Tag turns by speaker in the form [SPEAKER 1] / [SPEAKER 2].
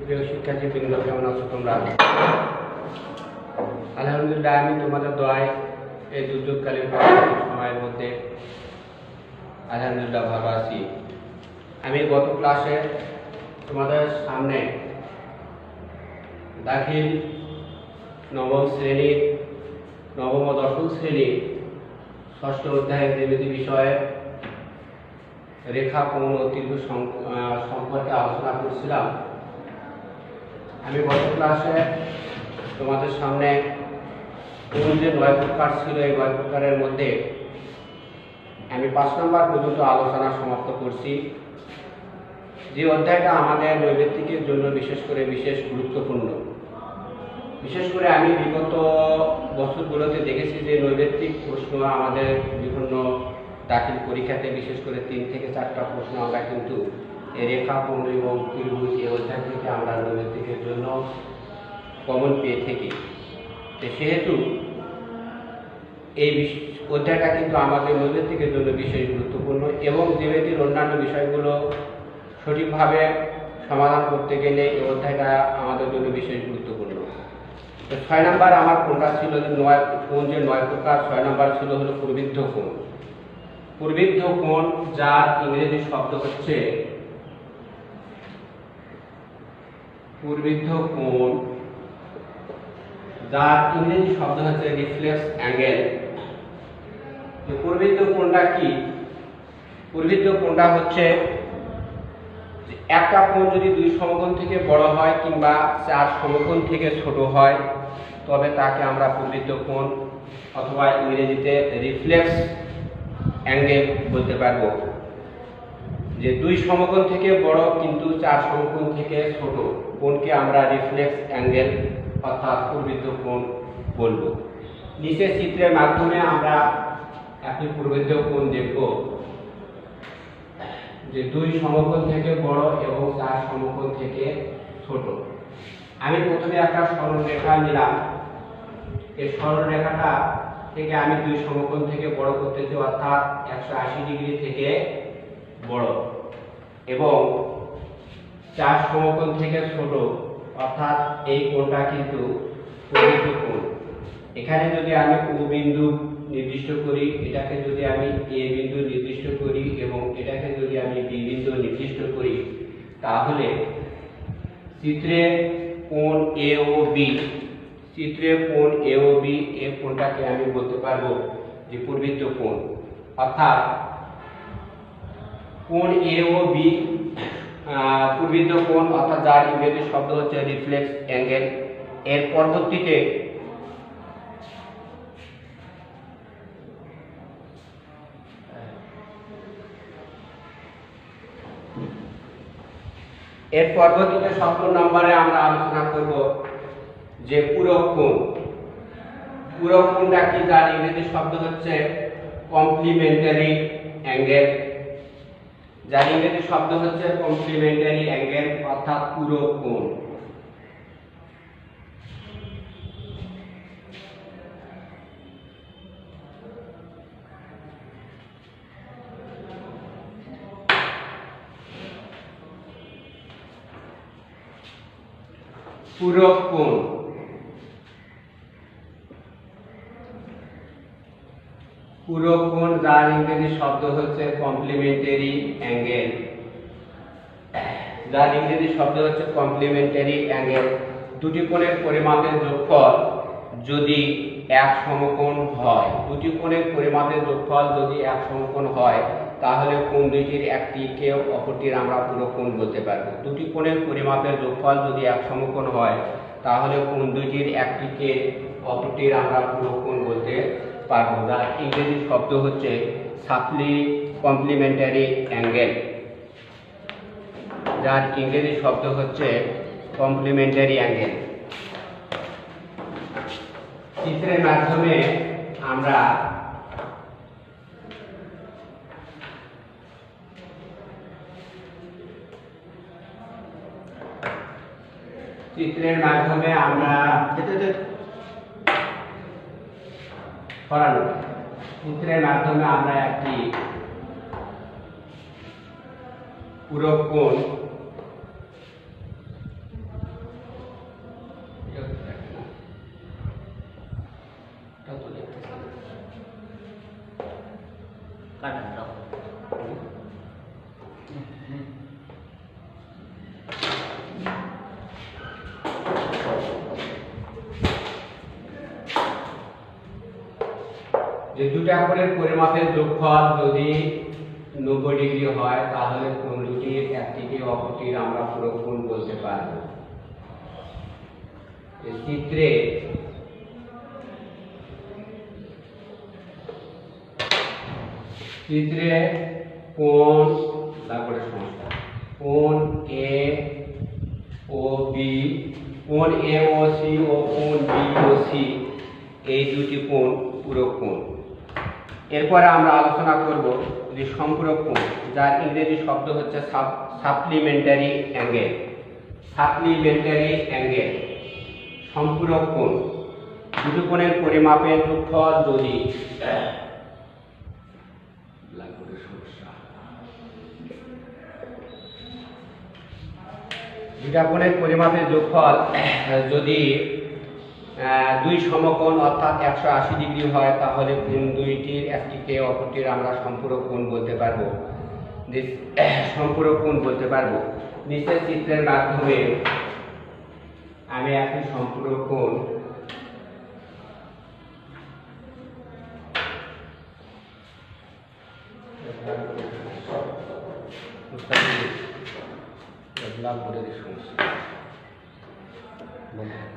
[SPEAKER 1] প্রিয় শিক্ষার্থীবৃন্দ, কেমন আছো তোমরা? আলহামদুলিল্লাহ, আমি তোমাদের দোয়ায় এই দুর্যোগকালীন সময়ের মধ্যে আলহামদুলিল্লাহ ভালো আছি। আমি গত ক্লাসে তোমাদের সামনে দাখিল নবম শ্রেণীর নবম ও দশম শ্রেণীর ষষ্ঠ অধ্যায়ের জ্যামিতি বিষয়ে রেখা, কোণ ও ত্রিভুজ সম্পর্কে আলোচনা করছিলাম। আমি গত ক্লাসে তোমাদের সামনে কোণ যে 9 প্রকার ছিল, এই 9 প্রকারের মধ্যে আমি 5 নম্বর পর্যন্ত আলোচনা সমাপ্ত করছি। যে অধ্যায়টা আমাদের নৈবেত্তিকের জন্য বিশেষ গুরুত্বপূর্ণ। বিশেষ করে আমি বিগত বছরগুলোতে দেখেছি যে নৈবেত্তিক প্রশ্ন আমাদের বিভিন্ন দাখিল পরীক্ষাতে বিশেষ করে 3 থেকে 4টা প্রশ্ন আমরা কিন্তু এই রেখা, কোণ এবং ত্রিভুজ এই অধ্যায় থেকে আমরা নৈবেত্তিকের জন্য কমন পেয়ে থাকি। সেহেতু এই অধ্যায়টা কিন্তু আমাদের নৈবেত্তিকের জন্য বিশেষ গুরুত্বপূর্ণ এবং জ্যামিতির অন্যান্য বিষয়গুলো সঠিকভাবে সমাধান করতে গেলে এই অধ্যায়টা আমাদের জন্য বিশেষ গুরুত্বপূর্ণ। তো 6 নম্বর আমার কোণটা ছিল যে কোণ যে 9 প্রকার, 6 নম্বর ছিল হলো প্রবৃদ্ধ কোণ। প্রবৃদ্ধ কোণ, যার ইংরেজি শব্দ হচ্ছে প্রবৃদ্ধ কোণ, যার ইংরেজি শব্দ হচ্ছে রিফ্লেক্স অ্যাঙ্গেল। প্রবৃদ্ধ কোণটা কি? প্রবৃদ্ধ কোণটা হচ্ছে একটা কোণ যদি 2 সমকোণ থেকে বড় হয় কিংবা 4 সমকোণ থেকে ছোট হয় তবে তাকে আমরা প্রবৃদ্ধ কোণ অথবা ইংরেজিতে রিফ্লেক্স অ্যাঙ্গেল বলতে পারবো। যে 2 সমকোণ থেকে বড় কিন্তু 4 সমকোণ থেকে ছোট কোণকে আমরা রিফ্লেক্স অ্যাঙ্গেল অর্থাৎ প্রবৃদ্ধ কোণ বলবো। নিচে চিত্রের মাধ্যমে আমরা একটি প্রবৃদ্ধ কোণ দেখব যে 2 সমকোণ থেকে বড় এবং 4 সমকোণ থেকে ছোট। আমি প্রথমে একটা সরল রেখা নিলাম। এই সরল রেখাটা থেকে আমি 2 সমকোণ থেকে বড় করতেছি, অর্থাৎ 180 ডিগ্রি থেকে বড়, এবং 4 সমকোণ থেকে ছোট, অর্থাৎ এই কোণটা কিন্তু প্রবৃদ্ধ কোণ। এখানে যদি আমি ও বিন্দু নির্দিষ্ট করি, এটাকে যদি আমি এ বিন্দু নির্দিষ্ট করি এবং এটাকে যদি আমি বি বিন্দু নির্দিষ্ট করি, তাহলে চিত্রে কোণ এ ও বি, এই কোণটাকে আমি বলতে পারবো যে প্রবৃদ্ধ কোণ। অর্থাৎ কোণ এ ও বি প্রবৃদ্ধ কোণ, অর্থাৎ যার ইংরেজি শব্দ হচ্ছে রিফ্লেক্স অ্যাঙ্গেল। এর পরবর্তীতে সপ্তম নম্বরে আমরা আলোচনা করব যে পূরক কোণ। পূরক কোণটা কি? যার ইংরেজি শব্দ হচ্ছে কমপ্লিমেন্টারি অ্যাঙ্গেল। যার ইংরেজি শব্দ হচ্ছে কমপ্লিমেন্টারি অ্যাঙ্গেল অর্থাৎ পূরক কোণ। পূরক কোণ, পূরক কোণ যার ইংরেজি শব্দ হচ্ছে কমপ্লিমেন্টারি অ্যাঙ্গেল। যার ইংরেজি শব্দ হচ্ছে কমপ্লিমেন্টারি অ্যাঙ্গেল। দুটি কোণের পরিমাপের যোগফল যদি এক সমকোণ হয়, দুটি কোণের পরিমাপের যোগফল যদি এক সমকোণ হয়, তাহলে কোণ দুইটির একটিকে অপরটির আমরা পূরক কোণ বলতে পারবো। দুটি কোণের পরিমাপের যোগফল যদি এক সমকোণ হয়, তাহলে কোণ দুইটির একটিকে অপরটির আমরা পূরক কোণ বলতে পারবো। যার ইংরেজি শব্দ হচ্ছে সাপ্লি কমপ্লিমেন্টারি অ্যাঙ্গেল। যার ইংরেজি শব্দ হচ্ছে কমপ্লিমেন্টারি অ্যাঙ্গেল। চিত্রের মাধ্যমে আমরা চিত্রের মাধ্যমে আমরা একটি পূরক কোণ দুটা কোণের পরিমাপের যোগফল যদি 90 ডিগ্রি হয় তাহলে কোণ দুটির একটিকে অপরটির আমরা পূরক কোণ বলতে পারব। চিত্রে কোণ তারপরে সমস্যা কোণ এ ও বি, কোণ এ ও সি ও কোণ বি ও সি, এই দুটি কোণ পূরক কোণ। এরপরে আমরা আলোচনা করব যে সম্পূরক কোণ, যার ইংরেজি শব্দ হচ্ছে সাপ্লিমেন্টারি অ্যাঙ্গেল। সাপ্লিমেন্টারি অ্যাঙ্গেল সম্পূরক কোণ। দুটি কোণের পরিমাপের যোগফল যদি দুটা কোণের পরিমাপের যোগফল যদি দুই সমকোণ অর্থাৎ 180 ডিগ্রি হয় তাহলে কোণ দুইটির একটিকে অপরটির আমরা সম্পূরক কোণ বলতে পারবো। সম্পূরক কোণ বলতে পারবো। নিচের চিত্রের মাধ্যমে আমি একটি সম্পূরক কোণ সমস্যা